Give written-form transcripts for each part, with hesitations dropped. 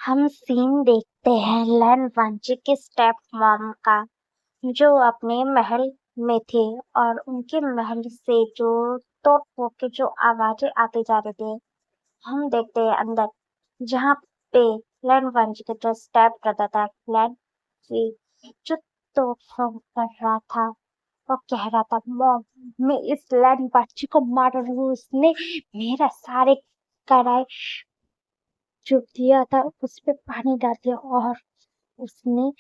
हम सीन देखते हैं लैन वांची के स्टेप मॉम का, जो अपने महल में थे और उनके महल से जो तोड़ फोड़ के जो आवाजें आते जा रहे थे, हम देखते हैं अंदर, जहाँ पे लैन वांची का जो स्टेप ब्रदर था लैन वी, जो तोड़ फोड़ कर रहा था और कह रहा था, मॉम मैं इस लैन वांची को मार रहा हूँ, उसने मेरा सारे कराए जो दिया था उस पे पानी डाल दिया और उसने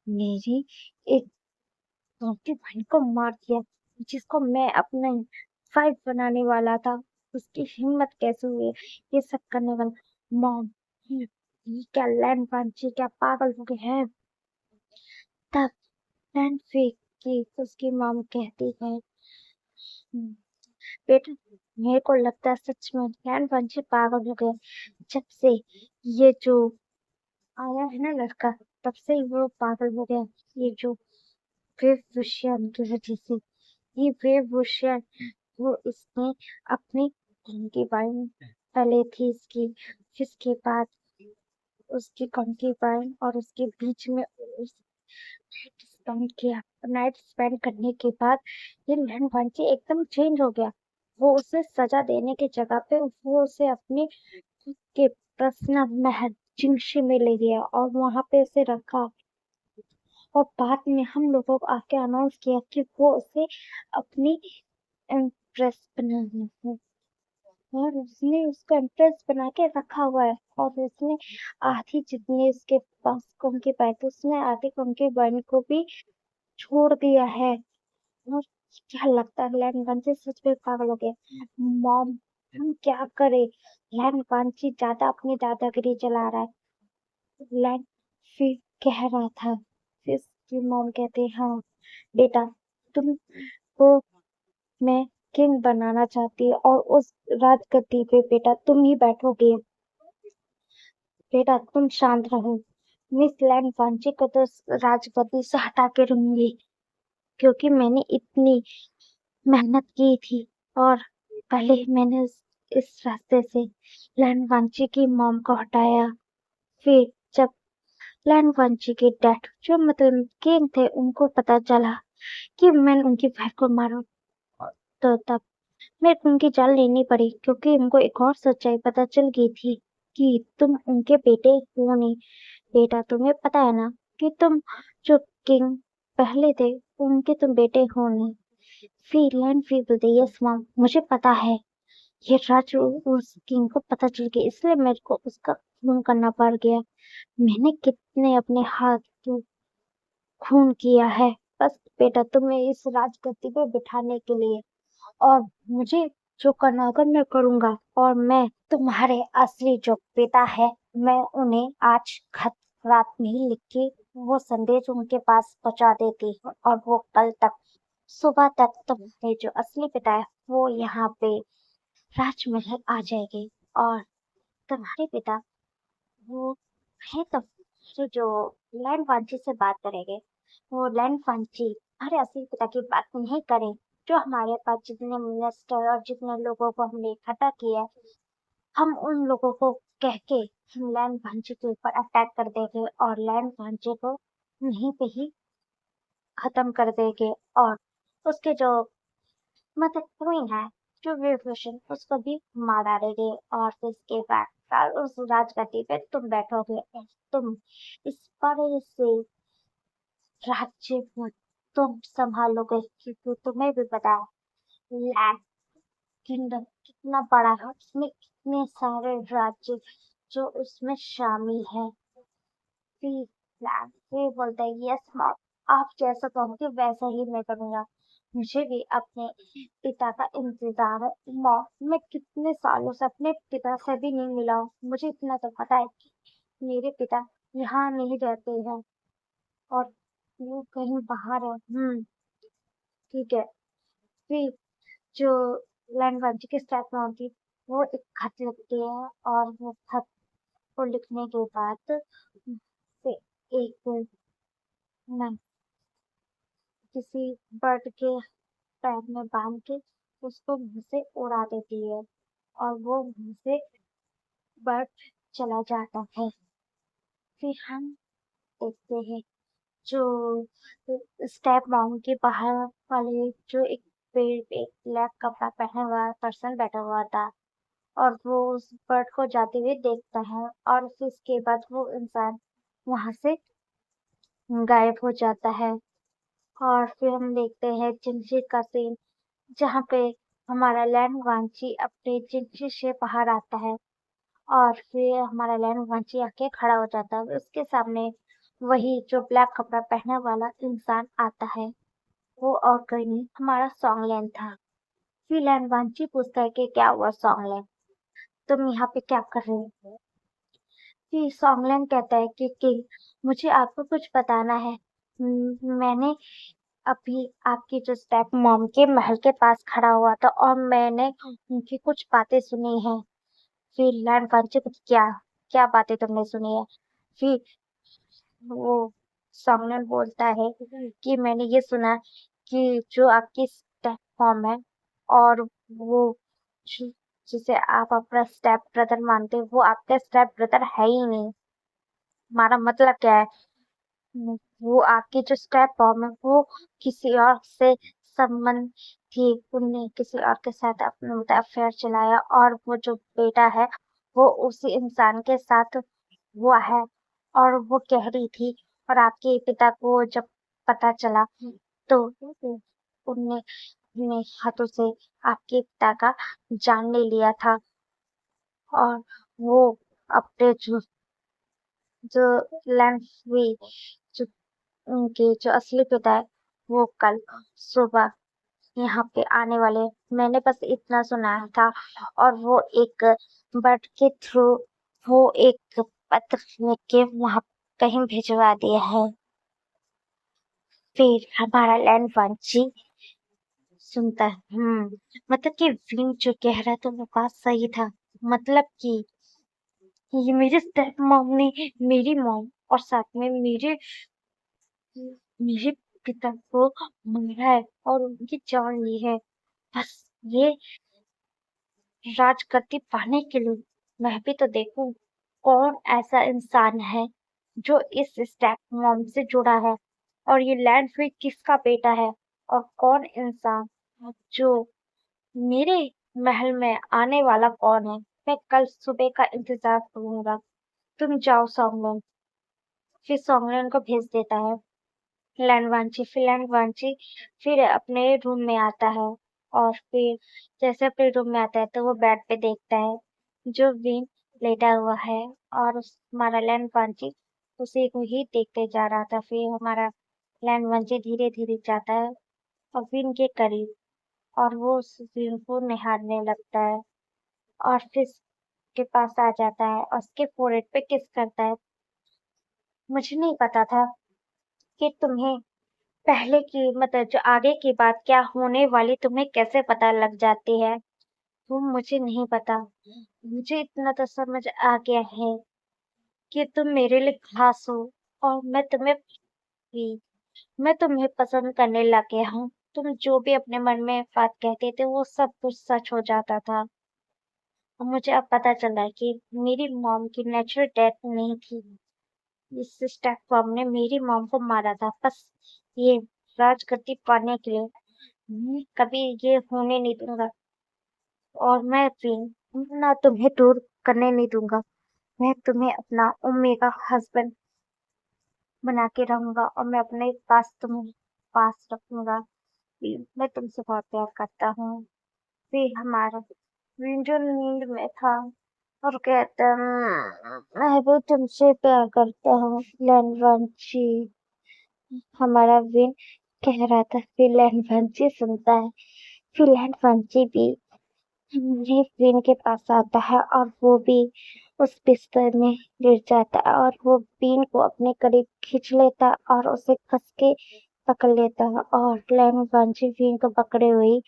मेरी एक छोटी बहन को मार दिया, जिसको मैं अपना वाइफ बनाने वाला था। उसकी हिम्मत कैसे हुई ये सब करने वाला। मॉम ये क्या लैंड पांची क्या पागल हो गए हैं। तब लैंड फेंक के उसकी मॉम कहती है, "हम्म, बेटा मेरे को लगता है सच में लैंड पांची पागल हो गया। जब से ये जो आया है ना लड़का, तब से ही वो पागल हो गया। ये जो वेशभूषा की वजह से, ये वेशभूषा वो इसने अपनी कंकीबाइन पहले थी इसकी, जिसके बाद उसकी कंकीबाइन और उसके बीच में नाइट स्पेंड करने के बाद ये लैंड वांची एकदम चेंज हो गया। वो उसे सजा देने की जगह पे वो उसे अपने खुद के पर्सनल महल जिंगशी में ले गया और वहां पे उसे रखा। और बाद में हम लोगों को आके अनाउंस किया कि वो उसे अपनी इम्प्रेस बनाना है और उसने उसको इम्प्रेस बना के रखा हुआ है। और उसने आधी जितने उसके पास उनके पैसे उसने आधी उनके बहन को भी छोड़ दिया है। और क्या लगता है लैंड वांची सच में पागल हो गया। मॉम हम क्या करें, लैंड वांची ज्यादा अपनी दादागिरी चला रहा है। लैंड फिर कह रहा था, फिर उसकी मॉम कहते हाँ बेटा तुम को मैं किंग बनाना चाहती है और उस राजगद्दी पे बेटा तुम ही बैठोगे। बेटा तुम शांत रहो, मिस लैंड वांची को तो राजगद्दी से हटा के रहूंगी, क्योंकि मैंने इतनी मेहनत की थी और पहले ही मैंने इस रास्ते से लैंड वांची की मॉम को हटाया। फिर जब लैंड वांची के डैड जो मतलब किंग थे उनको पता चला कि मैंने उनकी बहन को मारा, तो तब मेरे को उनकी जान लेनी पड़ी, क्योंकि उनको एक और सच्चाई पता चल गई थी कि तुम उनके बेटे हो नहीं। बेटा तुम्हें पता है ना कि तुम जो किंग पहले थे उनके तुम बेटे हो नहीं। फीलैंड फी बोलते यस मॉम मुझे पता है। ये राज उस किंग को पता चल गया, इसलिए मेरे को उसका खून करना पड़ गया। मैंने कितने अपने हाथ से खून किया है बस बेटा तुम्हें इस राजगद्दी पे बिठाने के लिए। और मुझे जो करना होगा मैं करूंगा। और मैं तुम्हारे असली जो पिता है मैं उन्हें आज खत रात में ही लिख के वो संदेश उनके पास पहुंचा देती हूँ और वो कल तक सुबह तक तुम्हारे जो असली पिता है वो यहाँ पे राजमहल आ जाएंगे। और तुम्हारे पिता वो है तो जो लैंड वांची से बात करेंगे, वो लैंड वांची हमारे असली पिता की बात नहीं करें। जो हमारे पास जितने मिनिस्टर और जितने लोगों को हमने इकट्ठा किया है, हम उन लोगों को कह के हम लैंड वांची के ऊपर अटैक कर देंगे और लैंड वांची को वहीं पे ही खत्म कर देंगे। और उसके जो मतलब क्वीन है जो विभूषण उसको भी मार डालेंगे। और फिर इसके बाद उस राजगद्दी पे तुम बैठोगे और तुम इस बड़े से राज्य को तुम संभालोगे, क्योंकि तुम्हें भी पता है लैंड किंगडम कितना बड़ा है, उसमें कितने सारे राज्य जो उसमें शामिल है। फिर लैंड फिर बोलता है यस मॉम आप जैसा कहोगे वैसा ही मैं करूंगा। मुझे भी अपने पिता का इंतजार है मॉम। मैं कितने सालों से अपने पिता से भी नहीं मिला हूँ। मुझे इतना तो पता है कि मेरे पिता यहाँ नहीं रहते हैं और वो कहीं बाहर है। ठीक है। फिर जो लैंड वांची के स्टेप में होती वो एक खत लिखती है और वो खत को लिखने के बाद से एक न, किसी बर्ड के पैर में बांध के उसको मुंह से उड़ा देती है और वो मुंह से बर्ड चला जाता है। फिर हम देखते हैं जो स्टेप मॉम के बाहर वाले जो एक पेड़ पे एक ब्लैक कपड़ा पहना हुआ पर्सन बैठा हुआ था और वो उस बर्ड को जाते हुए देखता है और फिर इसके बाद वो इंसान वहां से गायब हो जाता है। और फिर हम देखते हैं जिंजी का सीन जहाँ पे हमारा लैंड वांची अपने जिंजी से बाहर आता है और फिर हमारा लैंड वांची आके खड़ा हो जाता है। उसके सामने वही जो ब्लैक कपड़ा पहने वाला इंसान आता है। वो और कोई नहीं हमारा सॉन्गलैंड था। फिर लैंड वांची पूछता है कि क्या हुआ सॉन्गलैंड, तुम यहाँ पे क्या कर रहे हो? फिर सॉन्गलैंड कहता है कि किंग मुझे आपको कुछ बताना है। मैंने अभी आपकी जो स्टेप मॉम के महल के पास खड़ा हुआ था और मैंने उनकी कुछ बातें सुनी हैं। फिर लैंड वांची पूछती क्या क्या बातें तुमने सुनी है? फिर वो सॉन्गलैंड बोलता है कि मैंने ये सुना कि जो आपकी स्टेप मॉम है और वो जो- जिसे आप अपना स्टेप ब्रदर मानते हो वो आपका स्टेप ब्रदर है ही नहीं। हमारा मतलब क्या है? वो आपकी जो स्टेप मॉम है वो किसी और से संबंध थी, उनने किसी और के साथ अपना मतलब अफेयर चलाया और वो जो बेटा है वो उसी इंसान के साथ हुआ है। और वो कह रही थी और आपके पिता को जब पता चला तो उनने अपने हाथों से आपके पिता का जान ले लिया था और वो अपने जो लैंड हुई जो उनके जो असली पिता है वो कल सुबह यहाँ पे आने वाले। मैंने बस इतना सुना था और वो एक बर्ड के थ्रू वो एक पत्र लिख के वहां कहीं भिजवा दिया है। फिर हमारा लैंड वांची सुनता है मतलब कि विन जो कह रहा था वो बात सही था। मतलब कि ये मेरे स्टेप मॉम ने मेरी मॉम और साथ में मेरे पिता को मारा है और उनकी जान ली है। बस ये राजगद्दी पाने के लिए मैं भी तो देखूं कौन ऐसा इंसान है जो इस स्टेप मॉम से जुड़ा है और ये लैंड फिर किसका बेटा है और कौन इंसान जो मेरे महल में आने वाला कौन है। मैं कल सुबह का इंतजार करूंगा। तुम जाओ सॉन्गलैंड। फिर सॉन्गलैंड को भेज देता है लैंड वांची फिर अपने रूम में आता है और फिर जैसे अपने रूम में आता है तो वो बेड पे देखता है जो विन लेटा हुआ है और हमारा लैंड वांची उसी को ही देखते जा रहा था। फिर हमारा लैंड वांची धीरे धीरे जाता है और विन के करीब और वो उस विन को निहारने लगता है और फिर के पास आ जाता है और उसके फोrehead पे किस करता है। मुझे नहीं पता था कि तुम्हें पहले की मतलब जो आगे की बात क्या होने वाली तुम्हें कैसे पता लग जाती है। वो मुझे नहीं पता। मुझे इतना तो समझ आ गया है कि तुम मेरे लिए खास हो और भी मैं तुम्हें पसंद करने लग गया हूँ। तुम जो भी अपने मन में बात कहते थे वो सब कुछ सच हो जाता था। और मुझे अब पता चला कि मेरी मॉम की नेचुरल डेथ नहीं थी। इस स्टेप फॉर्म ने मेरी मॉम को मारा था बस ये राजगद्दी पाने के लिए। कभी ये होने नहीं दूंगा और मैं भी ना तुम्हें दूर करने नहीं दूंगा। मैं तुम्हें अपना ओमेगा हस्बैंड बना के रहूंगा और मैं अपने पास तुम्हें पास रखूंगा। मैं तुमसे बहुत प्यार करता हूँ। फिर हमारा फिर जो नींद में था और कहता मैं भी तुमसे प्यार करता हूँ लैंडवांची। हमारा विन कह रहा था फिर लैंडवांची सुनता है। फिर लैंडवांची भी ये विन के पास आता है और वो भी उस बिस्तर में गिर जाता है और वो बीन को अपने करीब खींच लेता और उसे कस के पकड़ लेता है और लैंडवांची बीन को पकड़े हुई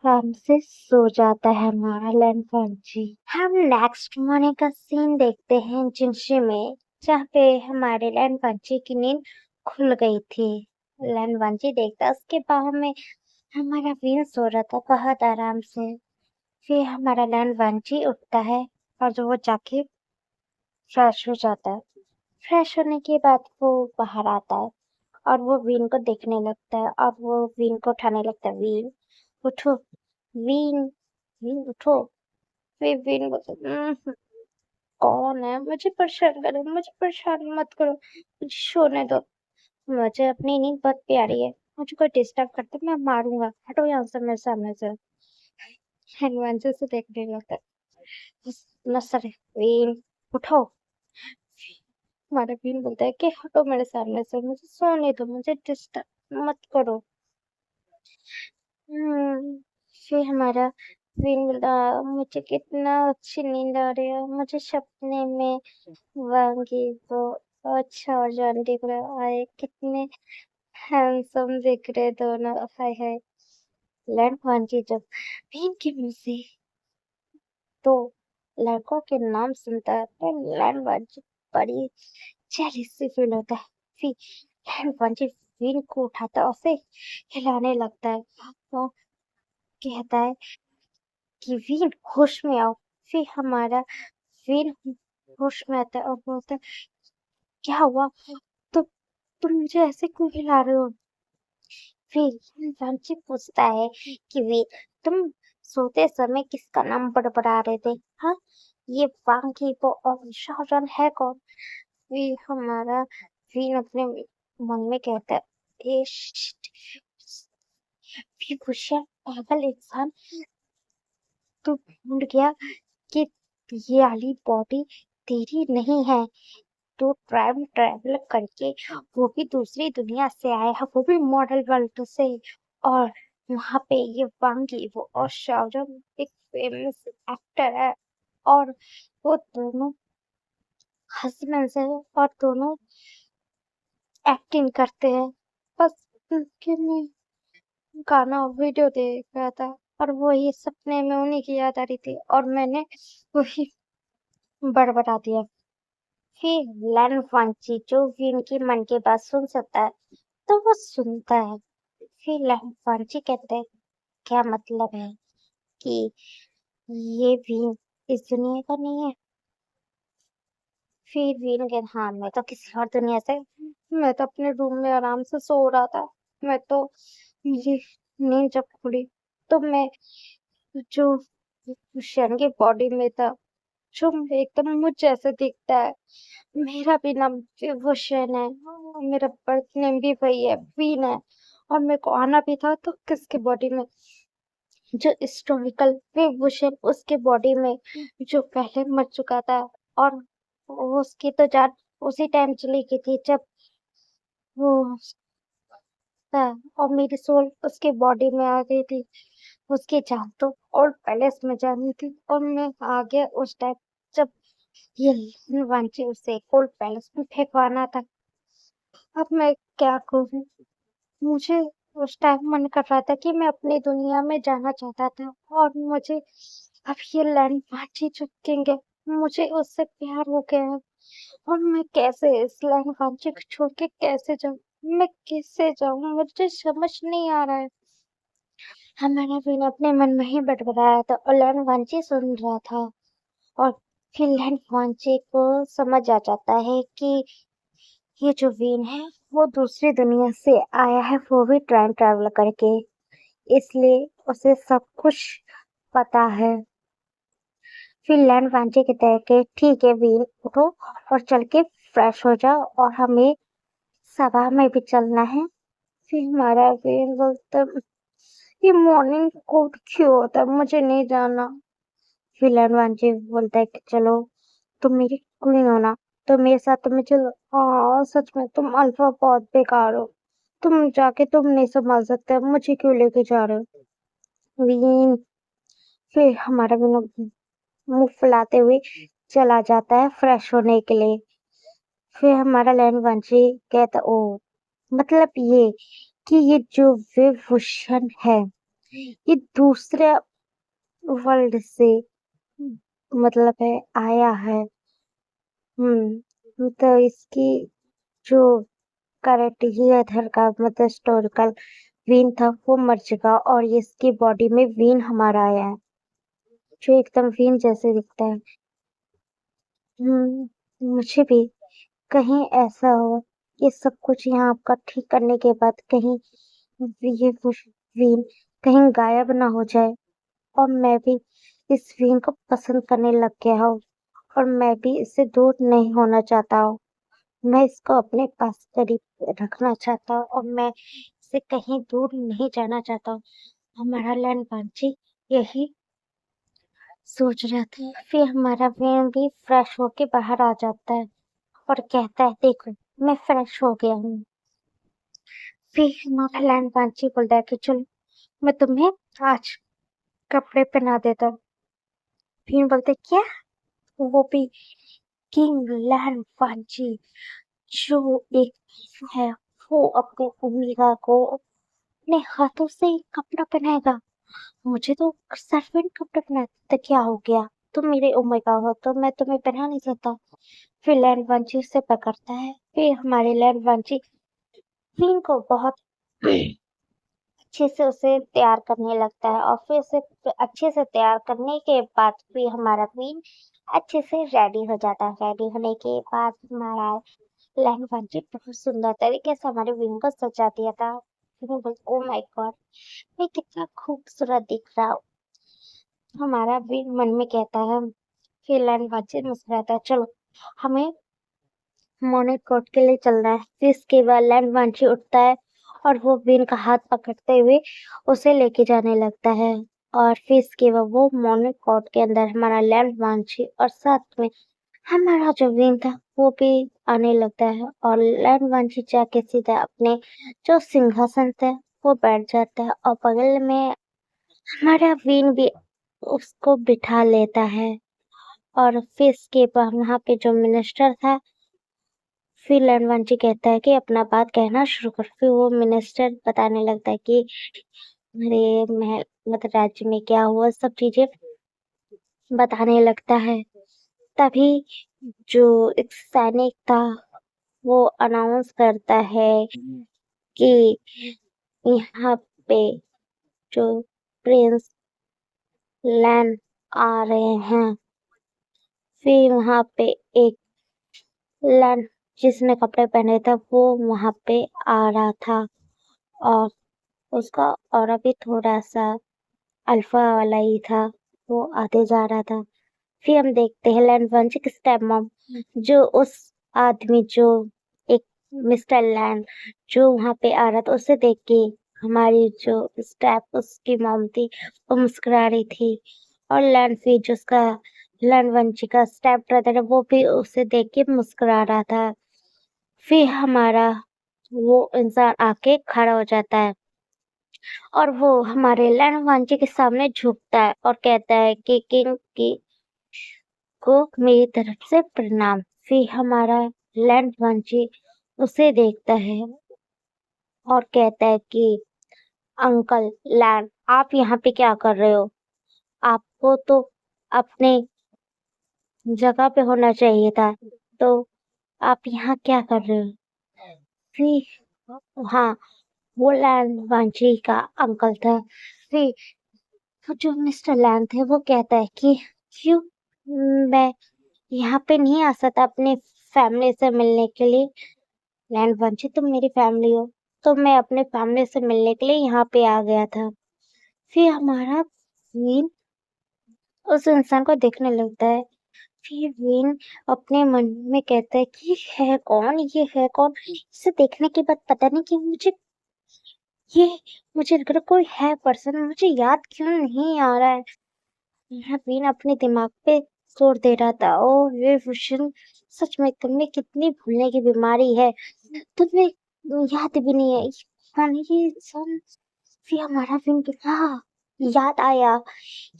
आराम से सो जाता है हमारा लैंडवांची। हम नेक्स्ट मॉर्निंग का सीन देखते हैं जिनसे में जहाँ पे हमारे लैंडवांची की नींद खुल गई थी। लैंडवांची देखता उसके बाहों में हमारा वीर सो रहा था बहुत आराम से। फिर हमारा लैंड वांची उठता है और जो वो जाके फ्रेश हो जाता है। फ्रेश होने के बाद वो बाहर आता है और वो वीन को देखने लगता है और वो वीन को उठाने लगता है। वीन उठो, वीन, वीन उठो। फिर वीन बोलता है, कौन है? मुझे परेशान करो, मुझे परेशान मत करो, मुझे सोने दो। मुझे अपनी नींद बहुत प्यारी है, मुझे कोई डिस्टर्ब करता है मैं मारूंगा, हटो यहाँ से मेरे सामने से। हनुमान जी से देखने लगता है, नसर वीन उठो। हमारा वीन बोलता है कि हटो मेरे सामने से, मुझे सोने दो, मुझे डिस्टर्ब मत करो। हम्म फिर हमारा वीन बोलता है, मुझे कितना अच्छी नींद आ रही है, मुझे सपने में वांगी वो अच्छा और जान दिख रहा है, कितने हैंडसम दिख रहे दोनों, हाय हाय। लैंड वांगी जब वीन के मुंह से तो लड़कों के नाम सुनता है तो लैंड वांगी बड़ी जेलिस सी फील होता है। फिर लैंड वांगी वीन को उठाता है, उसे हिलाने लगता है और कहता है कि वीन होश में आओ। फिर हमारा वीन होश में आता है और बोलता है, क्या हुआ? तो तुम मुझे ऐसे क्यों हिला रहे हो? फिर रांची पूछता है कि वीन, तुम सोते समय किसका नाम बड़बड़ा रहे थे? हाँ, ये वांगी वो और शाहजहान है कौन? फिर हमारा वीन अपने मन में कहता है, ए शिट, विभूषण पागल इंसान, तू भूल गया कि ये वाली बॉडी तेरी नहीं है। तो ट्रैवल करके वो भी दूसरी दुनिया से आया है, वो भी मॉडल वर्ल्ड से। और वहां पे ये वांगी वो और शाहरुख एक फेमस एक्टर है और वो दोनों हस्बैंड है और दोनों एक्टिंग करते हैं। बस उनके में गाना वीडियो देख रहा था और वही सपने में उन्हीं की याद आ रही थी और मैंने वही बड़बड़ा दिया। फिर लैन वांची जो भी उनकी मन की बात सुन सकता है तो वो सुनता है। फिर लैन वांची कहते हैं, क्या मतलब है कि ये भी इस दुनिया का नहीं है? फिर वीन कहते, हाँ मैं तो किसी और दुनिया से, मैं तो अपने रूम में आराम से सो रहा था। मैं तो ये नींद जब खुली तो मैं जो शैन की बॉडी में था, जो एकदम मुझ जैसे दिखता है, मेरा भी नाम विभूषण है, मेरा बर्थ नेम भी वही है, वीन है। और मेरे को आना भी था तो किसके बॉडी में? जो हिस्टोरिकल विभूषण उसके बॉडी में, जो पहले मर चुका था। और वो उसकी तो जान उसी टाइम चली गई थी जब वो था, और मेरी सोल उसके बॉडी में आ गई थी। उसकी जान तो और पैलेस में जानी थी और मैं आ गया उस टाइम जब ये वांची उसे कोल्ड पैलेस में फेंकवाना था। अब मैं क्या करूं? मुझे उस टाइम मन कर रहा था कि मैं अपनी दुनिया में जाना चाहता था और मुझे अब ये लैंड वांची चुकेंगे, मुझे उससे प्यार हो गया है। और मैं कैसे इस लैंड वांची को छोड़ के कैसे जाऊं? मैं कैसे जाऊं? मुझे समझ नहीं आ रहा है। हमारा भी अपने मन में ही बड़बड़ाया था और लैंड वांची सुन रहा था। और फिर लैंड वांची को समझ आ जाता है कि ये जो वीन है वो दूसरी दुनिया से आया है, वो भी टाइम ट्रैवल करके, इसलिए उसे सब कुछ पता है। फिर लैंड वांचे कहते हैं कि ठीक है वीन, उठो और चल के फ्रेश हो जाओ और हमें सभा में भी चलना है। फिर हमारा वीन बोलता है, ये मॉर्निंग कोड क्यों होता है, मुझे नहीं जाना। फिर लैंड वांचे बोलता है कि चलो, तुम मेरी क्वीन हो ना, तो मेरे साथ तुम्हें चलो। हाँ सच में तुम अल्फा बहुत बेकार हो, तुम जाके तुम नहीं संभाल सकते, मुझे क्यों लेके जा रहे हो? वीन फिर हमारा वीन मुंह फुलाते हुए चला जाता है फ्रेश होने के लिए। फिर हमारा लैंड वंशी कहता, ओ मतलब ये कि ये जो विभूषण है ये दूसरे वर्ल्ड से मतलब है आया है। तो इसकी जो करेक्ट ही इधर का मतलब हिस्टोरिकल वीन था वो मर चुका और ये इसकी बॉडी में वीन हमारा आया है जो एकदम वीन जैसे दिखता है। हम्म मुझे भी कहीं ऐसा हो कि सब कुछ यहाँ आपका ठीक करने के बाद कहीं ये वीन कहीं गायब ना हो जाए और मैं भी इस वीन को पसंद करने लग गया हूँ और मैं भी इससे दूर नहीं होना चाहता हूँ। मैं इसको अपने पास करीब रखना चाहता हूँ और मैं इससे कहीं दूर नहीं जाना चाहता हूँ। हमारा लैंड बांची यही सोच रहा था। फिर हमारा वीन भी फ्रेश होके बाहर आ जाता है और कहता है, देखो मैं फ्रेश हो गया हूँ। फिर हमारा लैंड बांची बोलता है कि चलो मैं तुम्हें आज कपड़े पहना देता हूँ। फिर बोलते क्या? वो भी किंग लैंड बांची जो एक है, वो अपने उमीरा को अपने हाथों से ही कपड़ा पहनाएगा। मुझे तो सर्वेंट कपड़े पहनाते क्या हो गया? तुम मेरे उम्र का हो तो मैं तुम्हें पहना नहीं सकता। फिर लैंड वांची उसे पकड़ता है। फिर हमारे लैंड वांची क्वीन को बहुत अच्छे से उसे तैयार करने लगता है और फिर उसे अच्छे से तैयार करने के बाद फिर हमारा क्वीन अच्छे से रेडी हो जाता है। रेडी होने के बाद हमारा लैंड वांची बहुत सुंदर तरीके से हमारे क्वीन को सजा दिया था। ओ माय गॉड, मैं कितना खूबसूरत दिख रहा हूँ, हमारा क्वीन मन में कहता है। फिर लैंड वांची मुस्कुराता है, चलो हमें मॉर्निंग कोर्ट के लिए चलना है। फिर इसके बाद लैंड वांची उठता है और वो बीन का हाथ पकड़ते हुए उसे लेके जाने लगता है। और फिर इसके बाद वो मॉर्निंग कोर्ट के अंदर हमारा लैंड वांची और साथ में हमारा जो बीन था वो भी आने लगता है और लैंड वांची जाके सीधा अपने जो सिंहासन थे वो बैठ जाता है और बगल में हमारा बीन भी उसको बिठा लेता है। और फिर इसके बाद वहाँ पे जो मिनिस्टर था, फिर लैंडवांची कहता है कि अपना बात कहना शुरू कर। फिर वो मिनिस्टर बताने लगता है कि मेरे महल मतलब राज्य में क्या हुआ, सब चीजें बताने लगता है। तभी जो एक सैनिक था वो अनाउंस करता है कि यहाँ पे जो प्रिंस लैंड आ रहे हैं। फिर वहाँ पे एक लैंड जिसने कपड़े पहने थे वो वहाँ पे आ रहा था और उसका ऑरा भी थोड़ा-सा अल्फा वाला ही था, वो आते जा रहा था। फिर हम देखते हैं लैंड वंश की स्टेप मॉम जो उस आदमी जो एक मिस्टर लैंड जो वहाँ पे आ रहा था उसे देख के हमारी जो स्टेप उसकी मॉम थी वो मुस्कुरा रही थी और लैंड फिर जो उसका लैंड वंशी का स्टेप ब्रदर है वो भी उसे देख के मुस्कुरा रहा था। फिर हमारा वो इंसान आके खड़ा हो जाता है और वो हमारे लैंड वांची के सामने झुकता है और कहता है कि किंग की को मेरी तरफ से प्रणाम। फिर हमारा लैंड वांची उसे देखता है और कहता है कि अंकल लैंड आप यहाँ पे क्या कर रहे हो? आपको तो अपने जगह पे होना चाहिए था, तो आप यहाँ क्या कर रहे हो? फिर हाँ, वो लैंड वांची का अंकल था। फिर वो जो मिस्टर लैंड थे वो कहता है कि क्यों मैं यहाँ पे नहीं आ सकता अपने फैमिली से मिलने के लिए? लैंड वांची तुम मेरी फैमिली हो, तो मैं अपने फैमिली से मिलने के लिए यहाँ पे आ गया था। फिर हमारा क्वीन उस इंसान को देखने लगता है। फिर विन अपने मन में कहता है कि है कौन, ये है कौन? इसे देखने के बाद पता नहीं क्यों ये मुझे लग रहा कोई है पर्सन, मुझे याद क्यों नहीं आ रहा है। मेरा विन अपने दिमाग पे जोर दे रहा था। ओ ये विशन, सच में तुम्हें कितनी भूलने की बीमारी है, तुम्हें याद भी नहीं है कौन है ये इंसान। फिर हमारा विन हाँ याद आया,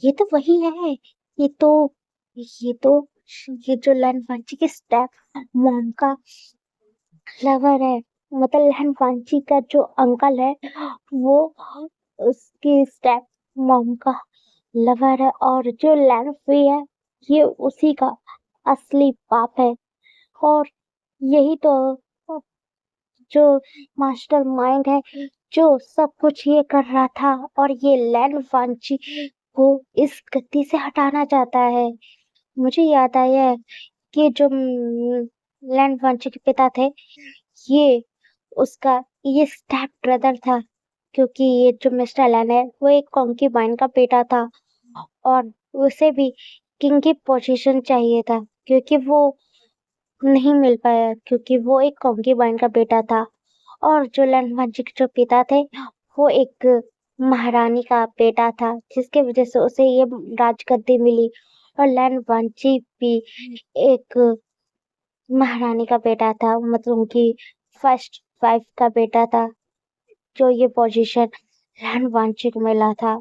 ये तो वही है, ये तो ये तो ये जो लैंड वांची के स्टेप मॉम का लवर है, मतलब लैंड वांची का जो अंकल है वो उसकी स्टेप मॉम का लवर है और जो लैंड फ्री है ये उसी का असली बाप है। और यही तो जो मास्टर माइंड है जो सब कुछ ये कर रहा था और ये लैंड वांची को इस गति से हटाना चाहता है। मुझे याद आया है ये जो लैंड वांची के पिता थे, ये उसका ये स्टेप ब्रदर था, क्योंकि ये जो मिस्टर एलन है वो एक कॉन्क्यूबाइन का बेटा था और उसे भी किंग की पोजीशन चाहिए था, क्योंकि वो नहीं मिल पाया क्योंकि वो एक कॉन्क्यूबाइन का बेटा था। और जो लैंड वांची के जो पिता थे वो एक महारानी का बेटा था, जिसके वजह से उसे ये राजगद्दी मिली। और लैंड वांची भी एक महारानी का बेटा था, मतलब उनकी फर्स्ट वाइफ का बेटा था, जो ये पोजीशन लैंड वांची को मिला था।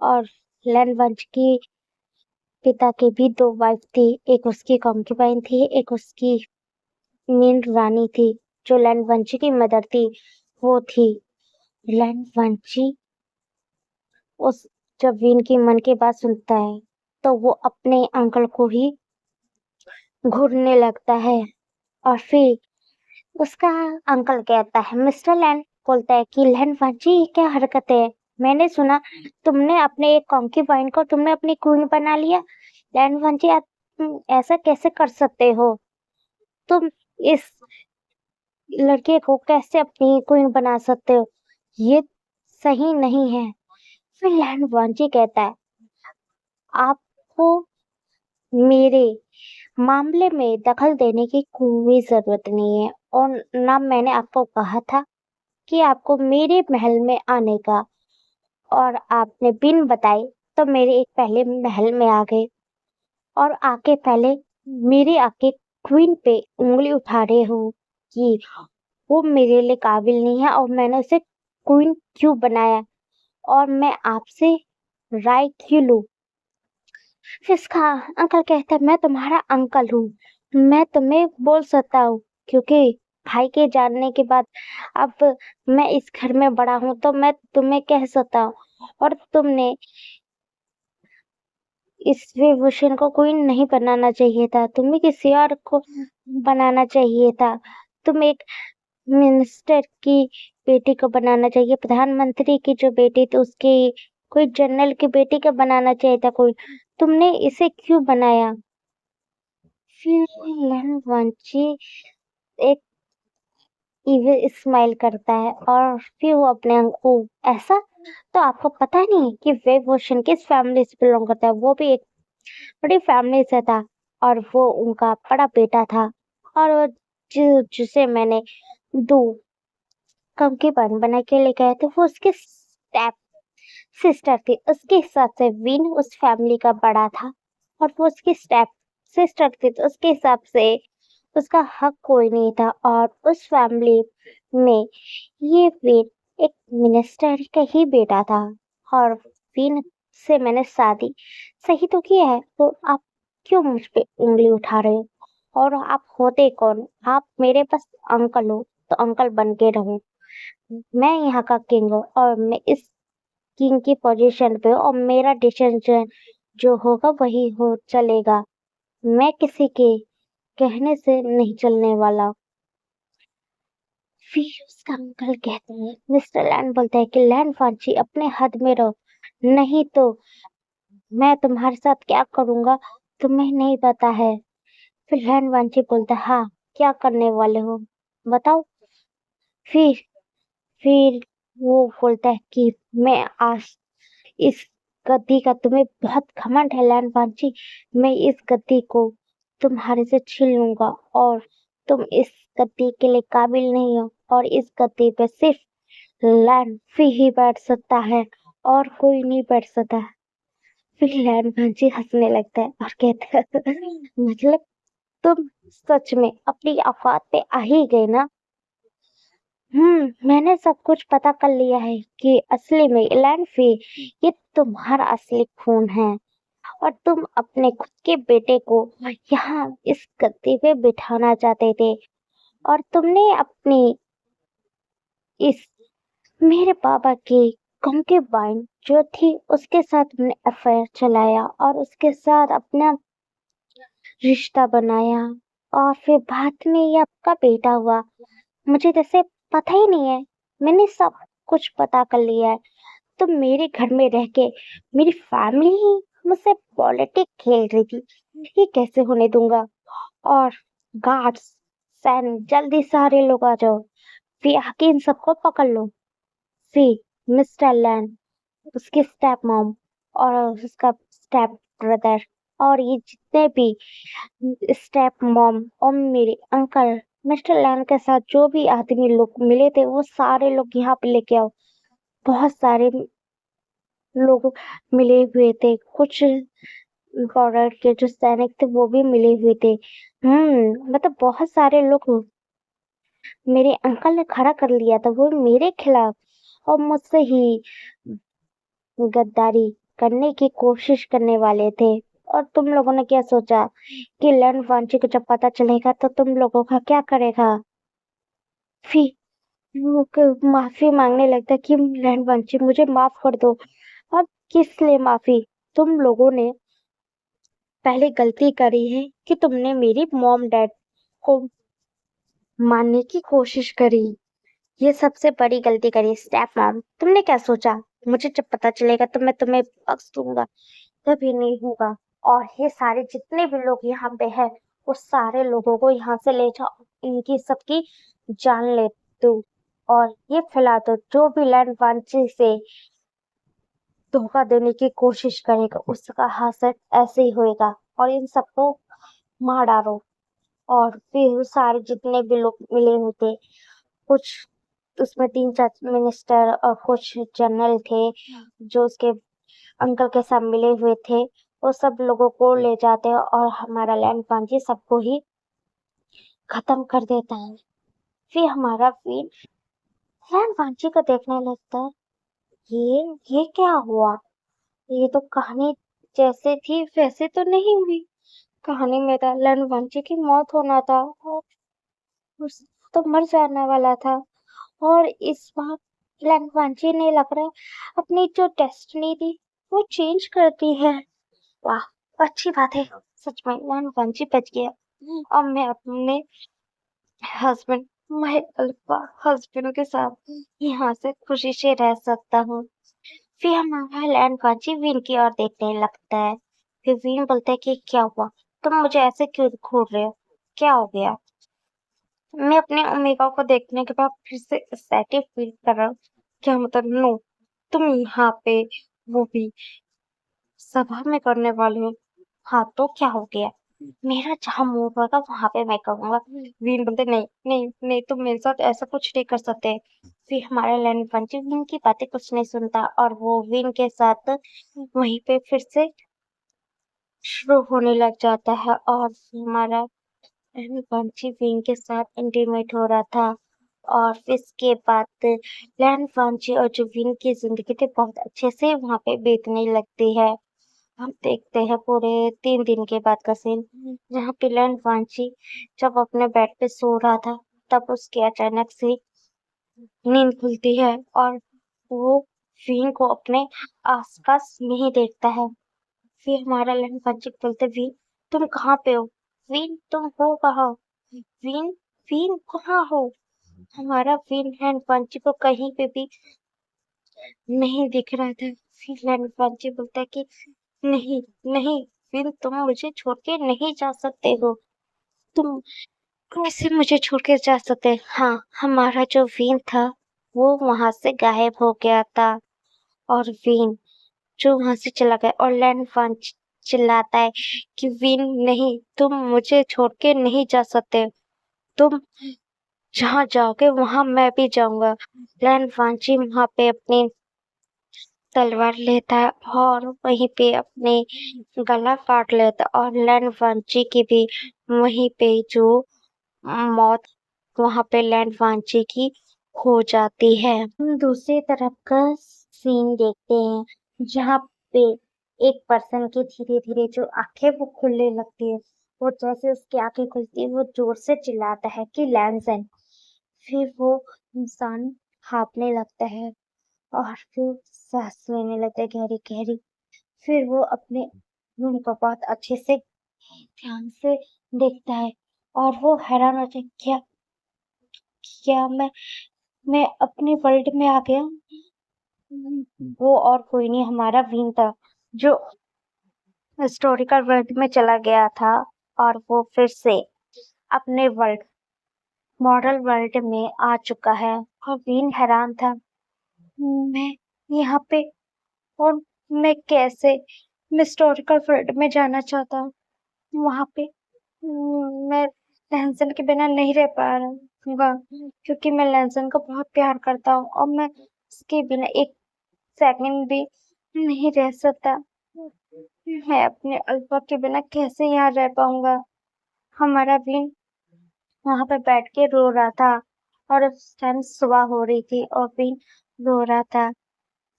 और लैंड वांची की पिता की भी 2 वाइफ थी, एक उसकी कॉन्क्यूबाइन थी, एक उसकी मेन रानी थी। जो लैंड वांची की मदर थी वो थी लैंड वांची। उस जब वीन की मन की बात सुनता है तो वो अपने अंकल को ही घूरने लगता है। और फिर उसका अंकल कहता है, मिस्टर लैंड बोलता है कि लैंड वांची ये क्या हरकत है, मैंने सुना तुमने अपने एक कॉन्क्यूबाइन को तुमने अपनी क्वीन बना लिया। लैंड वांची आप ऐसा कैसे कर सकते हो, तुम इस लड़के को कैसे अपनी क्वीन बना सकते हो, ये सही नहीं है। फिर लैंड वांची कहता है, आपको मेरे मामले में दखल देने की कोई जरूरत नहीं है, और ना मैंने आपको कहा था कि आपको मेरे महल में आने का, और आपने बिन बताए तो मेरे एक पहले महल में आ गए और आके पहले मेरे आके क्वीन पे उंगली उठा रहे हो कि वो मेरे लिए काबिल नहीं है और मैंने उसे क्वीन क्यों बनाया, और मैं आपसे राय क्यों लूं। फिर इसका अंकल कहता है, मैं तुम्हारा अंकल हूँ, मैं तुम्हें बोल सकता हूँ, क्योंकि भाई के जानने के बाद अब मैं इस घर में बड़ा हूँ तो मैं तुम्हें कह सकता हूँ। और तुमने इस विभूषण को कोई नहीं बनाना चाहिए था, तुम्हें किसी और को बनाना चाहिए था। तुम एक मिनिस्टर की बेटी को बनाना चाहिए, प्रधानमंत्री की जो बेटी थी उसकी, कोई जनरल की बेटी को बनाना चाहिए था कोई, तुमने इसे क्यों बनाया। फिर लैंड वांची एक इविल स्माइल करता है और फिर वो अपने को, ऐसा तो आपको पता नहीं कि वेब ओशन किस फैमिली से बिलोंग करता है, वो भी एक बड़ी फैमिली से था और वो उनका बड़ा बेटा था। और वो जिसे मैंने 2 कंकीपन बना के लेके आए थे वो उसकी स्टेप सिस्टर थी, उसके हिसाब से विन उस फैमिली का बड़ा था और वो उसकी स्टेप सिस्टर थी, तो उसके हिसाब से उसका हक कोई नहीं था। और उस फैमिली में ये विन एक मिनिस्टर का ही बेटा था। और विन से मैंने शादी सही तो किया है, तो आप क्यों मुझ पे उंगली उठा रहे हो, और आप होते कौन, आप मेरे पास अंकल हो तो अंकल बन के रहो। मैं यहाँ का किंग हूँ और मैं इस किंग की पोजीशन पे हूँ और मेरा डिसीजन जो होगा वही हो चलेगा, मैं किसी के कहने से नहीं चलने वाला। फिर उसका अंकल कहते हैं, मिस्टर लैंड बोलता है कि लैंड फांची अपने हद में रहो, नहीं तो मैं तुम्हारे साथ क्या करूंगा तुम्हें नहीं पता है। फिर लैंड वांची बोलता है, हाँ क्या करने वाले हो बताओ। फिर फिर वो बोलता है कि मैं आज इस गद्दी का तुम्हें बहुत घमंड है लैंड वांची, मैं इस गद्दी को तुम्हारे से छीन लूंगा और तुम इस गद्दी के लिए काबिल नहीं हो, और इस गद्दी पे सिर्फ लैंड फी ही बैठ सकता है और कोई नहीं बैठ सकता। फिर लैंड वांची हंसने लगता है और कहता है, मतलब तुम सच में अपनी औकात पे आ ही गए ना। मैंने सब कुछ पता कर लिया है कि असली में लैंड फी ये तुम्हारा असली खून है, और तुम अपने खुद के बेटे को यहाँ इस गद्दी पे बिठाना चाहते थे, और तुमने अपनी इस मेरे पापा की कंक्यूबाइन जो थी उसके साथ तुमने अफेयर चलाया और उसके साथ अपना रिश्ता बनाया, और फिर बाद में ये आपका बेटा हुआ। मुझे जैसे पता ही नहीं है, मैंने सब कुछ पता कर लिया है। तो मेरे घर में रह के मेरी फैमिली ही मुझसे पॉलिटिक्स खेल रही थी, ये कैसे होने दूंगा। और गार्ड्स, सैनिक, जल्दी सारे लोग आ जाओ। फिर आके इन सबको पकड़ लो। फिर मिस्टर लैन, उसकी स्टेप मॉम और उसका स्टेप ब्रदर और ये जितने भी स्टेप मॉम और मेरे अंकल मिस्टर लैन के साथ जो भी आदमी लोग मिले थे वो सारे लोग यहाँ पे लेके आओ। बहुत सारे लोग मिले हुए थे। कुछ बॉर्डर के जो सैनिक थे वो भी मिले हुए थे। मतलब बहुत सारे लोग मेरे अंकल ने खड़ा कर लिया था वो मेरे खिलाफ और मुझसे ही गद्दारी करने की कोशिश करने वाले थे। और तुम लोगों ने क्या सोचा कि लैंड वांची को जब पता चलेगा तो तुम लोगों का क्या करेगा? फिर वो माफी मांगने लगता कि लैंड वांची मुझे माफ कर दो। अब किस लिए माफी? तुम लोगों ने पहले गलती करी है कि तुमने मेरी मॉम डैड को मारने की कोशिश करी। ये सबसे बड़ी गलती करी स्टेप मॉम। तुमने क्या सोचा मुझे जब पता चलेगा तो मैं तुम्हें बख्श दूंगा? कभी नहीं होगा। और ये सारे जितने भी लोग यहाँ पे हैं वो सारे लोगों को यहाँ से ले जाओ, इनकी सबकी जान ले दो और ये फैला दो। जो भी लैंड वांची से धोखा देने की कोशिश करेगा उसका हासिल ऐसे ही होएगा। और इन सबको मार डालो। और फिर वो सारे जितने भी लोग मिले हुए थे, कुछ उसमें 3-4 मिनिस्टर और कुछ जनरल थे जो उसके अंकल के साथ मिले हुए थे। वो सब लोगों को ले जाते हैं और हमारा लैंड पांची सबको ही खत्म कर देता है। फिर हमारा फिर लैंड पांची को देखने लगता है, ये क्या हुआ? ये तो कहानी जैसे थी वैसे तो नहीं हुई। कहानी में था लैंड पांची की मौत होना था और उस तो मर जाने वाला था। और इस बार लैंड ने लग रहा है अपनी जो डेस्टिनी थी वो चेंज कर दी है। वाह, अच्छी बात है। सच में लैंड बच गया। अब मैं अपने हस्बैंड माय अल्फा हस्बैंड के साथ यहाँ से खुशी से रह सकता हूँ। फिर हमारा लैंड वांची विन की ओर देखने लगता है। फिर विन बोलता है कि क्या हुआ? तुम मुझे ऐसे क्यों घूर रहे हो? क्या हो गया? मैं अपने ओमेगा को देखने के बाद फिर से एक्साइटेड फील कर रहा हूँ। क्या मतलब? नो, तुम यहाँ पे वो भी सभा में करने वाले हो? हाँ तो क्या हो गया? मेरा जहाँ मूड होगा वहां पे मैं करूंगा। वीन बोलते नहीं नहीं नहीं, तुम मेरे साथ ऐसा कुछ नहीं कर सकते। फिर हमारा लैंड पंची विन की बातें कुछ नहीं सुनता और वो विन के साथ वहीं पे फिर से शुरू होने लग जाता है। और हमारा लैंड पंची विन के साथ इंटीमेट हो रहा था। और इसके बाद लैंड पंची और जो विन की जिंदगी थी बहुत अच्छे से वहां पे बीतने लगती है। हम देखते हैं पूरे 3 दिन के बाद का सीन, जहाँ पे लैंड वांची जब अपने बेड पे सो रहा था तब उसकी अचानक से नींद खुलती है और वो वीन को अपने आसपास नहीं देखता है। फिर हमारा लैंड वांची बोलते, वीन तुम कहाँ पे हो? वीन तुम हो कहाँ? वीन वीन कहाँ हो? हमारा वीन लैंड वांची को कहीं पे भी नहीं दिख रहा था। फिर लैंड वांची बोलता है कि नहीं नहीं विन, तुम मुझे छोड़ के नहीं जा सकते हो। तुम कैसे मुझे छोड़ के जा सकते? हाँ, हमारा जो विन था वो वहां से गायब हो गया था। और विन जो वहां से चला गया और लैंड वन चिल्लाता है कि विन नहीं, तुम मुझे छोड़ के नहीं जा सकते। तुम जहाँ जाओगे वहां मैं भी जाऊंगा। लैंड वांची वहां पे अपनी तलवार लेता है और वहीं पे अपने गला काट लेता है और लैंड वांची की भी वहीं पे जो मौत वहां पे लैंड वांची की हो जाती है। हम दूसरी तरफ का सीन देखते हैं जहाँ पे एक पर्सन की धीरे धीरे जो आंखें वो खुलने लगती है। वो जैसे उसकी आंखें खुलती है वो जोर से चिल्लाता है कि लैंसन। फिर वो इंसान हाँफने लगता है और फिर सांस लेने लगता है गहरी गहरी। फिर वो अपने रूम को बहुत अच्छे से ध्यान से देखता है और वो हैरान होता है, क्या क्या मैं अपने वर्ल्ड में आ गया? वो और कोई नहीं, हमारा वीन था जो हिस्टोरिकल वर्ल्ड में चला गया था। और वो फिर से अपने मॉडल वर्ल्ड में आ चुका है और वीन हैरान था। मैं यहाँ पे और मैं कैसे हिस्टोरिकल वर्ल्ड में जाना चाहता हूँ। वहाँ पे मैं लहसुन के बिना नहीं रह पा रहूंगा क्योंकि मैं लहसुन को बहुत प्यार करता हूँ और मैं उसके बिना एक सेकंड भी नहीं रह सकता। मैं अपने अल्फा के बिना कैसे यहाँ रह पाऊंगा। हमारा भी वहां पे बैठ के रो रहा था और उस टाइम सुबह हो रही थी और भी रो रहा था।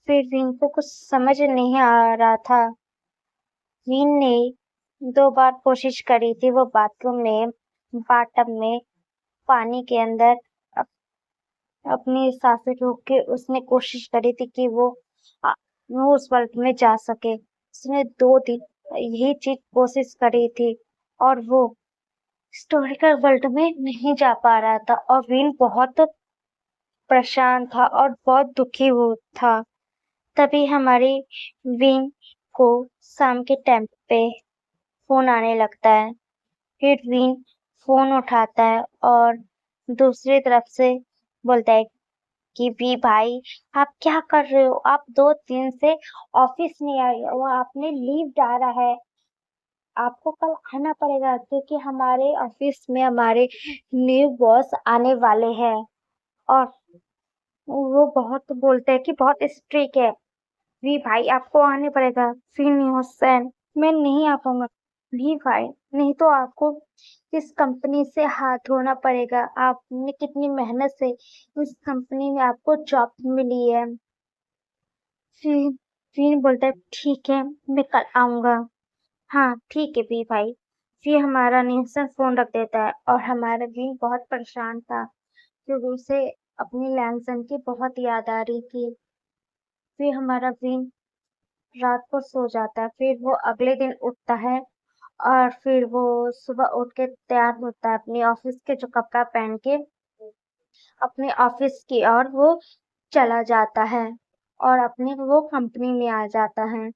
फिर विन को कुछ समझ नहीं आ रहा था। विन ने 2 बार कोशिश करी थी वो बाथरूम में बाथटब में पानी के अंदर अपनी सांसें रोक के उसने कोशिश करी थी कि वो उस वर्ल्ड में जा सके। उसने 2 दिन यही चीज कोशिश करी थी और वो हिस्टोरिकल वर्ल्ड में नहीं जा पा रहा था और विन बहुत परेशान था और बहुत दुखी वो था। तभी हमारी विन को शाम के टाइम पे फोन आने लगता है। फिर विन फोन उठाता है और दूसरी तरफ से बोलता है कि वी भाई आप क्या कर रहे हो? आप 2 दिन से ऑफिस नहीं आए और आपने लीव डाला है। आपको कल आना पड़ेगा क्योंकि हमारे ऑफिस में हमारे न्यू बॉस आने वाले हैं और वो बहुत बोलते हैं कि बहुत स्ट्रिक्ट है। वी भाई आपको आने पड़ेगा। फिर नहीं हुसैन मैं नहीं आ पाऊंगा। वी भाई नहीं तो आपको इस कंपनी से हाथ धोना पड़ेगा। आपने कितनी मेहनत से इस कंपनी में आपको जॉब मिली है। फिर फिर बोलता है ठीक है मैं कल आऊंगा। हाँ ठीक है वी भाई। फिर हमारा निहसन फोन रख देता है और हमारा भी बहुत परेशान था क्योंकि उसे अपनी लैंसन की बहुत याद आ रही थी। फिर हमारा विन रात को सो जाता है। फिर वो अगले दिन उठता है और फिर वो सुबह उठ के तैयार होता है अपने ऑफिस के जो कपड़ा पहन के अपने ऑफिस की ओर वो चला जाता है और अपनी वो कंपनी में आ जाता है।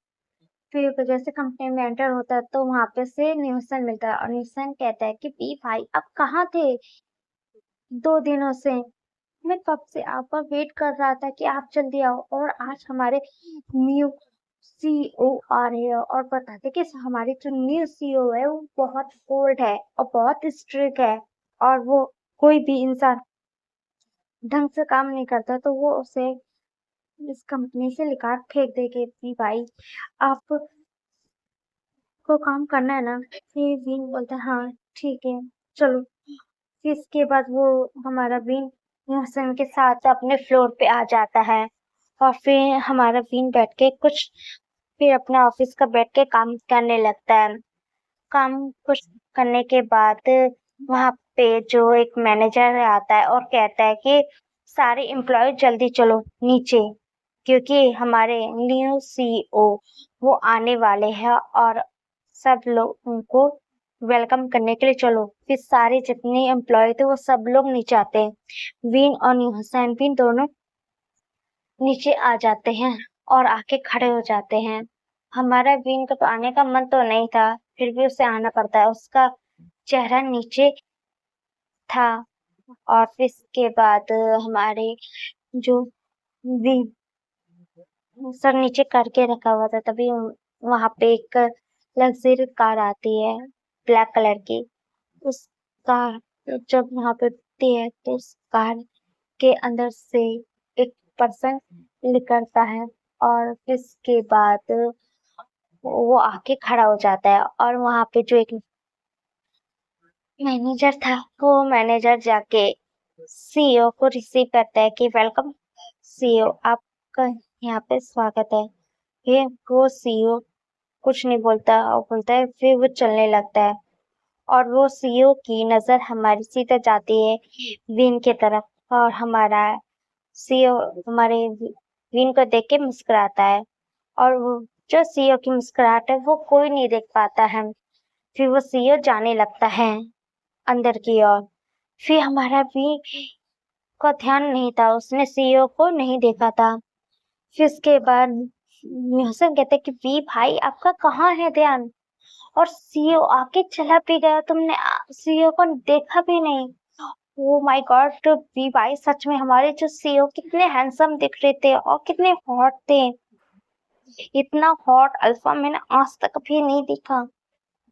फिर जैसे कंपनी में एंटर होता है तो वहां पे से न्यूसन मिलता है और न्यूसन कहता है कि बी भाई आप कहाँ थे 2 दिनों से? मैं कब से आपका वेट कर रहा था कि आप जल्दी आओ और आज हमारे न्यू सीईओ आ रहे हैं और बताते कि हमारे जो न्यू सीईओ है वो बहुत ओल्ड है और बहुत स्ट्रिक्ट है और वो कोई भी इंसान ढंग से काम नहीं करता तो वो उसे इस कंपनी से निकाल फेंक देगी। कि भाई आपको काम करना है ना? फिर विन बोलता है हाँ ठीक है चलो। फिर इसके बाद वो हमारा विन हसन के साथ अपने फ्लोर पे आ जाता है और फिर हमारा विन बैठ के कुछ फिर अपने ऑफिस का बैठ के काम करने लगता है। काम कुछ करने के बाद वहां पे जो एक मैनेजर आता है और कहता है कि सारे एम्प्लॉय जल्दी चलो नीचे क्योंकि हमारे न्यू सीईओ वो आने वाले हैं और सब लोग उनको वेलकम करने के लिए चलो। फिर सारे जितने एम्प्लॉय थे वो सब लोग नीचे आते हैं। विन और न्यू हुसैन भी दोनों नीचे आ जाते हैं और आके खड़े हो जाते हैं। हमारा विन का तो आने का मन तो नहीं था फिर भी उसे आना पड़ता है। उसका चेहरा नीचे था और फिर इसके बाद हमारे जो विन सर नीचे करके रखा हुआ था तभी वहां पे एक लग्जरी कार आती है ब्लैक कलर की। उस कार जब वहां पे उठती है तो उस कार के अंदर से एक पर्सन निकलता है और इसके बाद वो आके खड़ा हो जाता है और वहां पे जो एक मैनेजर था वो मैनेजर जाके सीईओ को रिसीव करता है कि वेलकम सीईओ आपका यहाँ पे स्वागत है। फिर वो सीईओ कुछ नहीं बोलता और बोलता है फिर वो चलने लगता है और वो सीईओ की नजर हमारी सीधे जाती है विन की तरफ और हमारा सीईओ हमारे विन को देख के मुस्कुराता है और वो जो सीईओ की मुस्कुराहट है वो कोई नहीं देख पाता है। फिर वो सीईओ जाने लगता है अंदर की ओर। फिर हमारा विन का ध्यान नहीं था उसने सीईओ को नहीं देखा था। फिर इसके बाद हसन कहते कि वी भाई आपका कहाँ है ध्यान? और सीईओ आके चला भी गया, तुमने सीईओ को देखा भी नहीं। ओ माय गॉड वी भाई, सच में हमारे जो सीईओ कितने हैंडसम दिख रहे थे और कितने हॉट थे। इतना हॉट अल्फा मैंने आज तक भी नहीं देखा।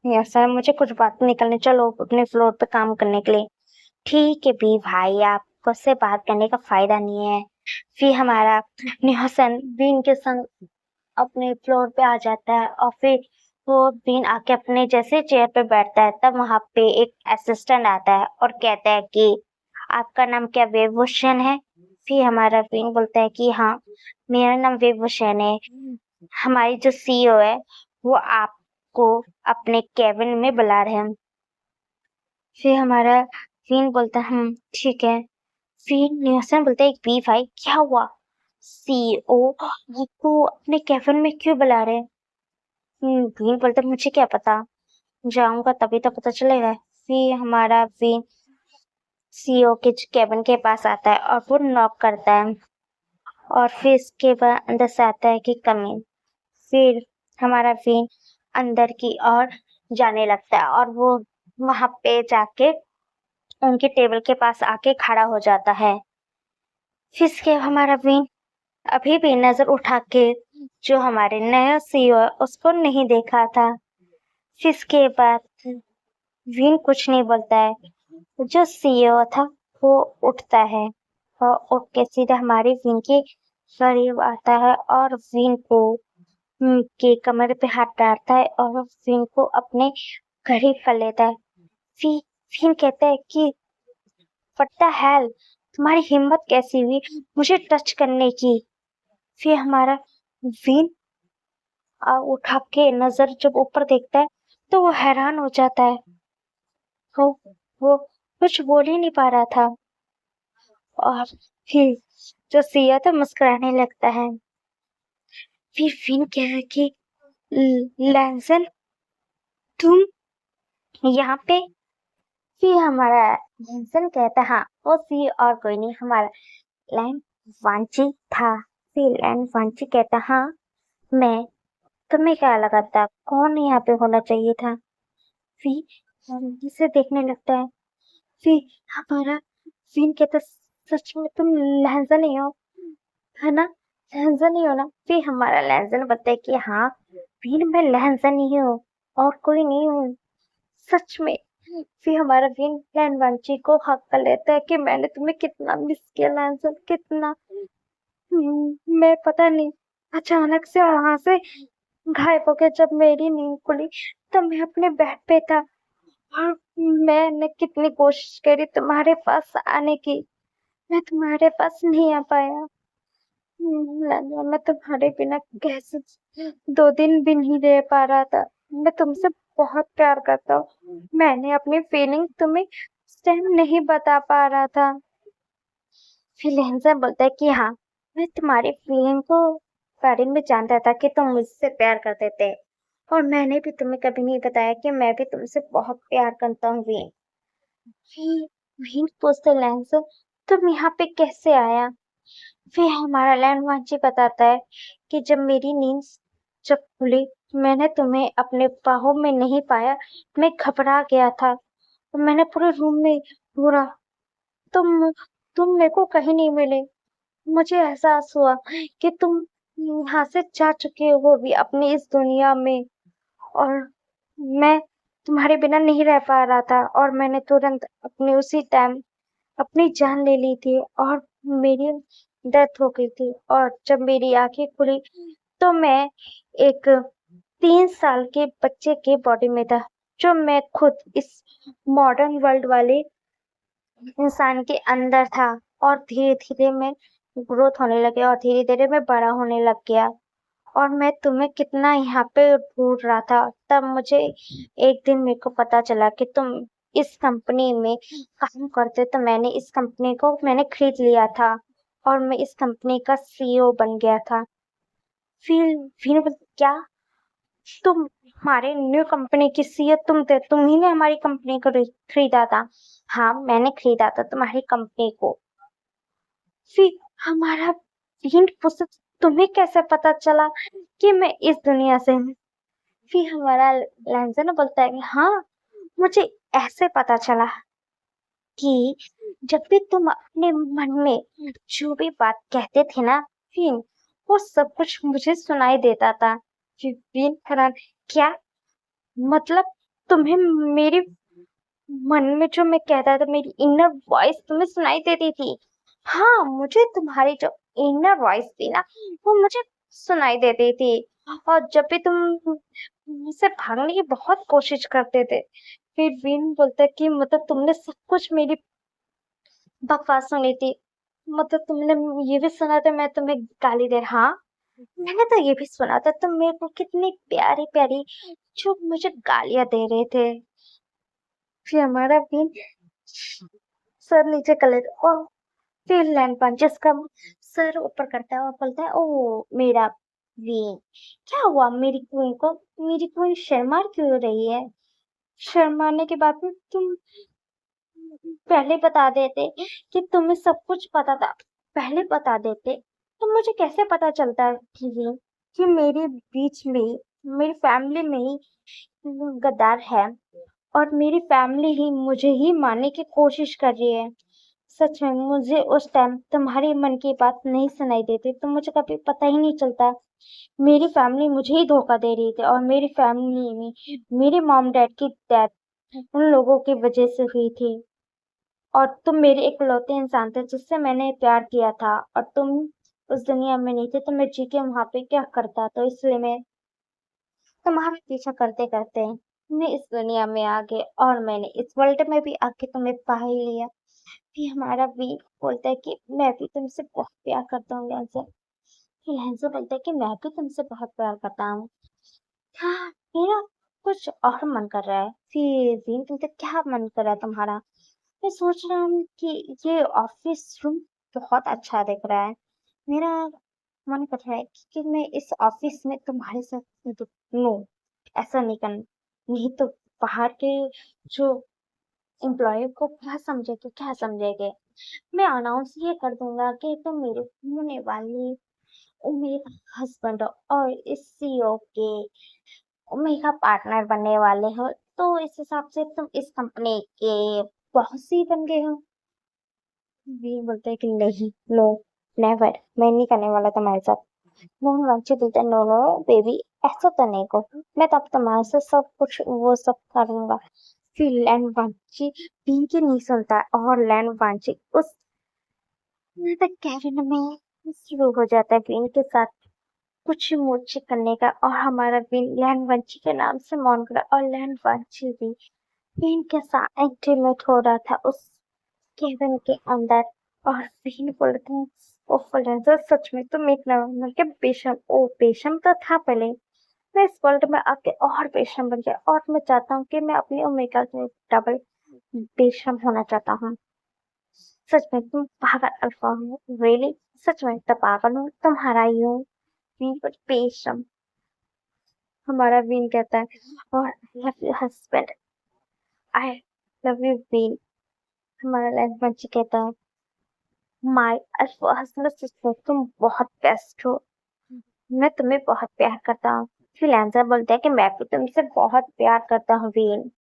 यार सर, मुझे कुछ बात निकलने, चलो अपने फ्लोर पे काम करने के लिए। ठीक है भी भाई, आपको से बात करने का फायदा नहीं है। फिर हमारा निहसन बीन के संग अपने फ्लोर पे आ जाता है, और फिर वो बीन आके अपने जैसे चेयर पे बैठता है, तब वहां पे एक असिस्टेंट आता है और कहता है कि आपका नाम क्या वेवभूषण है। फिर हमारा बीन बोलता है कि हाँ, मेरा नाम वेवभूषण है। हमारी जो सीईओ है वो आपको अपने केबिन में बुला रहे हैं। फिर हमारा बीन बोलता है ठीक है। फिर निहसन बोलता है बी भाई क्या हुआ, सीईओ आपको अपने कैबिन में क्यों बुला रहे हैं। बीन बोलता है मुझे क्या पता, जाऊंगा तभी तो पता चलेगा। फिर हमारा बीन सीईओ के कैबिन के पास आता है और वो नॉक करता है, और फिर इसके बाद अंदर से आता है कि कम इन। फिर हमारा बीन अंदर की ओर जाने लगता है, और वो वहां पे जाके उनके टेबल के पास आके खड़ा हो जाता है। फिर इसके हमारा बीन अभी भी नजर उठा के जो हमारे नया सीईओ है उसको नहीं देखा था। फिर इसके बाद बीन कुछ नहीं बोलता है। जो सीईओ था वो उठता है और उठ के सीधा हमारे बीन के करीब आता है और बीन को के कमर पे हाथ डालता है और बीन को अपने करीब कर लेता है। फिर बीन कहता है कि व्हाट द हेल, तुम्हारी हिम्मत कैसी हुई मुझे टच करने की। फिर हमारा बीन उठा के नजर जब ऊपर देखता है तो वो हैरान हो जाता है। वो वो कुछ बोल ही नहीं पा रहा था, और फिर जो सिया था मुस्कुराने लगता है। फिर फिन कह है कि लैंसन तुम यहाँ पे। फिर हमारा लैंसन कहता हाँ, वो सी और कोई नहीं, हमारा लैन वांची था। फिर लैन वांची कहता हाँ मैं, तुम्हें क्या लगा था कौन यहाँ पे होना चाहिए था। फिर इसे देखने लगता है। फिर हमारा फिन कहता सच में तुम लहजा नहीं हो, है ना, लहजा नहीं हो ना। फिर हमारा लहजन बताए कि हाँ फिर मैं लहजा नहीं हूँ और कोई नहीं हूँ, सच में। फिर हमारा फिन लैनवांची को हक कर लेता है कि मैंने तुम्हें कितना मिस किया लहजन, कितना। मैं पता नहीं अचानक से वहां से गायब हो गया। जब मेरी नींद खुली तब मैं अपने बेड पे था, और मैंने कितनी कोशिश करी तुम्हारे पास आने की, मैं तुम्हारे पास नहीं आ पाया। मैं तुम्हारे बिना कैसे 2 दिन भी नहीं रह पा रहा था। मैं तुमसे बहुत प्यार करता हूँ, मैंने अपनी फीलिंग तुम्हें उस टाइम नहीं बता पा रहा था। फिर लहजा बोलता है कि हाँ, मैं तुम्हारी फीलिंग को बारे में जानता था कि तुम मुझसे प्यार करते थे, और मैंने भी तुम्हें कभी नहीं बताया कि मैं भी तुमसे बहुत प्यार करता हूँ। वीन पूछते लहजा तुम यहाँ पे कैसे आया। फिर हमारा लैंडवांची बताता है कि जब मेरी नींद जब खुली मैंने तुम्हें अपने बाहों में नहीं पाया, मैं घबरा गया था, तो मैंने पूरे रूम में ढूंढा, तुम तुम मेरे को कहीं नहीं मिले। मुझे एहसास हुआ कि तुम यहाँ से जा चुके हो, वो भी अपनी इस दुनिया में, और मैं तुम्हारे बिना नहीं रह पा रहा था, और मैंने तुरंत अपनी उसी टाइम अपनी जान ले ली थी, और मेरी डेथ हो गई थी। और जब मेरी आंखें खुली तो मैं एक 3 साल के बच्चे के बॉडी में था, जो मैं खुद इस मॉडर्न वर्ल्ड वाले इंसान के अंदर था। और धीरे धीरे मैं ग्रोथ होने लगे और धीरे धीरे मैं बड़ा होने लग गया, और मैं तुम्हें कितना यहाँ पे ढूंढ रहा था। तब मुझे एक दिन मेरे को पता चला कि तुम इस कंपनी में काम करते, तो मैंने इस कंपनी को मैंने खरीद लिया था, और मैं इस कंपनी का सीईओ बन गया था। फिर क्या, तुम हमारे न्यू कंपनी की सीईओ तुम थे, तुम ही ने हमारी कंपनी को खरीदा था। हाँ मैंने खरीदा था तुम्हारी कंपनी को। फिर हमारा हिंट पूछा तुम्हें कैसे पता चला कि मैं इस दुनिया से हूँ। फिर हमारा लहंजा ना बोलता है कि हाँ, मुझे ऐसे पता चला कि जब भी तुम अपने मन में जो भी बात कहते थे ना, फिर वो सब कुछ मुझे सुनाई देता था। फिर हैरान, क्या मतलब तुम्हें मेरे मन में जो मैं कहता था, मेरी इनर वॉइस तुम्हें सुनाई देती थी? हाँ, मुझे तुम्हारी जो इनर वॉइस थी ना, वो मुझे सुनाई देती थी। और जब भी तुम मुझसे भागने की बहुत कोशिश करते थे, फिर विन बोलता है कि मतलब तुमने सब कुछ मेरी बकवास सुनी थी। मतलब तुमने ये भी सुना था मैं तुम्हें गाली दे रहा। हाँ, मैंने तो ये भी सुना था तुम मेरे को कितनी प्यारी प्यारी जो मुझे गालियां दे रहे थे। फिर हमारा विन सर नीचे कर लेता, ओ फिर लैंड पंचेस का सर ऊपर करता है और बोलता है, ओ मेरा वीन, क्या हुआ मेरी क्वीन को? मेरी क्वीन शर्मा क्यों रही है? शर्माने के बाद में तुम पहले बता देते कि तुम्हें सब कुछ पता था, पहले बता देते तो मुझे कैसे पता चलता कि मेरे बीच में ही, मेरी फैमिली में ही गद्दार है और मेरी फैमिली ही मुझे ही मारने की कोशिश कर रही है। सच में मुझे उस टाइम तुम्हारे मन की बात नहीं सुनाई देती तो मुझे कभी पता ही नहीं चलता। मेरी फैमिली मुझे ही धोखा दे रही थी और मेरी फैमिली में मेरे मॉम डैड की डेथ उन लोगों की वजह से हुई थी। और तुम मेरे इकलौते इंसान थे जिससे मैंने प्यार किया था, और तुम उस दुनिया में नहीं थे तो मैं जी के वहां पे क्या करता? तो इसलिए मैं तुम्हारा पीछा करते करते मैं इस दुनिया में आ गई और मैंने इस वर्ल्ड में भी आके तुम्हें पा ही लिया। फिर हमारा वीर बोलता है कि मैं भी तुमसे बहुत प्यार करता हूँ लहंजा। फिर लहंजा बोलता है कि मैं भी तुमसे बहुत प्यार करता हूँ। हाँ, मेरा कुछ और मन कर रहा है। फिर वीर बोलता है, क्या मन कर रहा है तुम्हारा? मैं सोच रहा हूँ कि ये ऑफिस रूम बहुत अच्छा दिख रहा है। मेरा मन कर रहा है कि मैं इस ऑफिस में तुम्हारे साथ नो, ऐसा नहीं करना। नहीं तो बाहर के जो एम्प्लॉय को क्या समझेंगे, क्या समझेंगे? मैं अनाउंस ये कर दूंगा कि तुम मेरे होने वाली मेरे हस्बैंड और इस सीईओ के मेरा पार्टनर बनने वाले हो, तो इस हिसाब से तुम इस कंपनी के बॉस ही बन गए हो। वी बोलते हैं कि नहीं, नो, नेवर, मैं नहीं करने वाला तुम्हारे साथ। मोहन वांची बोलते हैं, नो नो बेबी, ऐसा तो नहीं को, मैं तो अब तुम्हारे से सब कुछ वो सब करूंगा। फिर लैंड वांची पिंकी नहीं सुनता है और लैंड वांची उस कैबिन में शुरू हो जाता है बीन के साथ कुछ मोर्चे करने का। और हमारा बीन लैंड वांची के नाम से मौन करा और लैंड वांची भी बीन के साथ इंटीमेट हो रहा था उस केबिन के अंदर। और बीन बोलते हैं, ओ फलेंसर, सच में तुम एक नंबर के बेशम, ओ बेशम तो था पहले, मैं इस वर्ल्ड में आके और बेशम बन गया और मैं चाहता हूँ कि मैं अपनी ओमेगा के डबल बेशम होना चाहता हूँ। सच में तुम पागल अल्फा हो, रियली, सच में तो पागल हूँ, तुम्हारा ही हूँ। वीन पर बेशम। हमारा वीन कहता है, और I love you husband, I love you वीन। हमारा लैंड मंची कहता है, माय अल्फा हस्बैंड, सच में तुम बहुत बेस्ट हो, मैं तुम्हें बहुत प्यार करता हूँ। फिर लैंसर बोलता है कि मैं भी तुमसे बहुत प्यार करता हूँ वीन।